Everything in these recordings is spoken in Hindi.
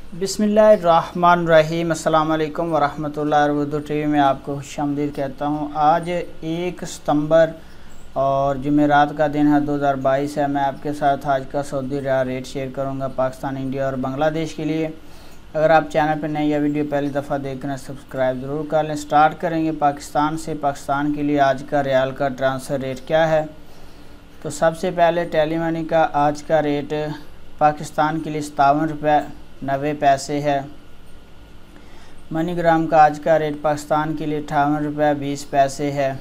बिस्मिल्लाहिर्रहमानिर्रहीम। अस्सलाम वालेकुम वरहमतुल्लाहि। उर्दू टीवी में आपको खुशामदीद कहता हूँ। आज 1 सितंबर और जुमेरात का दिन है, 2022 है। मैं आपके साथ आज का सऊदी रियाल रेट शेयर करूँगा पाकिस्तान, इंडिया और बांग्लादेश के लिए। अगर आप चैनल पर नए या वीडियो पहली दफ़ा देख रहे हैं, सब्सक्राइब ज़रूर कर लें। स्टार्ट करेंगे पाकिस्तान से। पाकिस्तान के लिए आज का रियाल का ट्रांसफ़र रेट क्या है। तो सबसे पहले टेली मनी का आज का रेट पाकिस्तान के लिए 57 रुपये 90 पैसे है। मनीग्राम का आज का रेट पाकिस्तान के लिए 58 रुपये 20 पैसे है।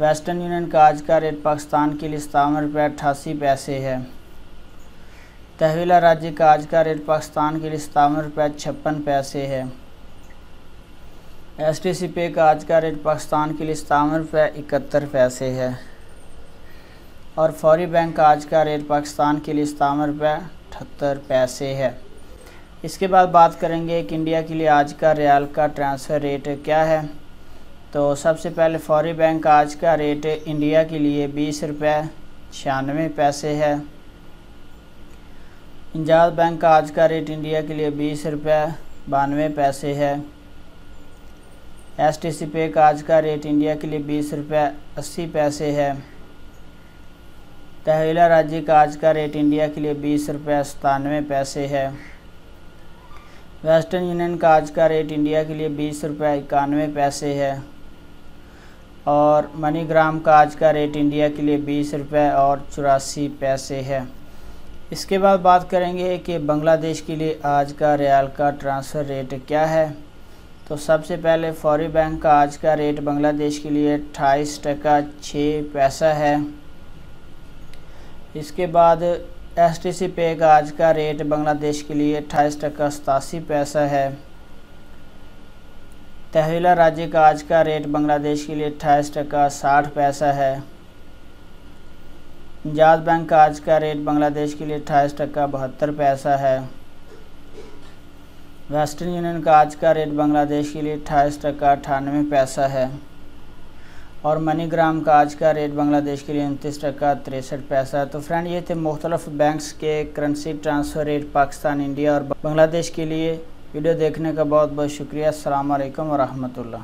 वेस्टर्न यूनियन का आज का रेट पाकिस्तान के लिए 57 रुपये 88 पैसे है। तहवीला राज्य का आज का रेट पाकिस्तान के लिए 57 रुपये 56 पैसे है। STC पे का आज का रेट पाकिस्तान के लिए 57 रुपये 71 पैसे है। और फौरी बैंक का आज का रेट पाकिस्तान के लिए 57 रुपये 78 पैसे है। इसके बाद बात करेंगे कि इंडिया के लिए आज का रियाल का ट्रांसफ़र रेट क्या है। तो सबसे पहले फौरी बैंक का आज का रेट इंडिया के लिए 20 रुपये 96 पैसे है। इंजाज बैंक का आज का रेट इंडिया के लिए 20 रुपये 92 पैसे है। STC पे का आज का रेट इंडिया के लिए 20 रुपये 80 पैसे है। तहवीला राज्य का आज का रेट इंडिया के लिए 20 रुपये 97 पैसे है। वेस्टर्न यूनियन का आज का रेट इंडिया के लिए 20 रुपये 91 पैसे है। और मनीग्राम का आज का रेट इंडिया के लिए 20 रुपये और 84 पैसे है। इसके बाद बात करेंगे कि बांग्लादेश के लिए आज का रियाल का ट्रांसफ़र रेट क्या है। तो सबसे पहले फौरी बैंक का आज का रेट बांग्लादेश के लिए 28 टका 6 पैसा है। इसके बाद STC पे का आज का रेट बांग्लादेश के लिए 28 टका 87 पैसा है। तहवीला राज्य का आज का रेट बांग्लादेश के लिए 28 टका 60 पैसा है। इंजाज बैंक का आज का रेट बांग्लादेश के लिए 28 टका 72 पैसा है। वेस्टर्न यूनियन का आज का रेट बांग्लादेश के लिए 28 टका 98 पैसा है। और मनीग्राम का आज का रेट बांग्लादेश के लिए 29 टका 63 पैसा। तो फ्रेंड, ये थे मुख्तलिफ बैंक्स के currency transfer rate Pakistan, India और बांग्लादेश के लिए। वीडियो देखने का बहुत बहुत शुक्रिया। अस्सलाम वालेकुम वरहमतुल्लाह।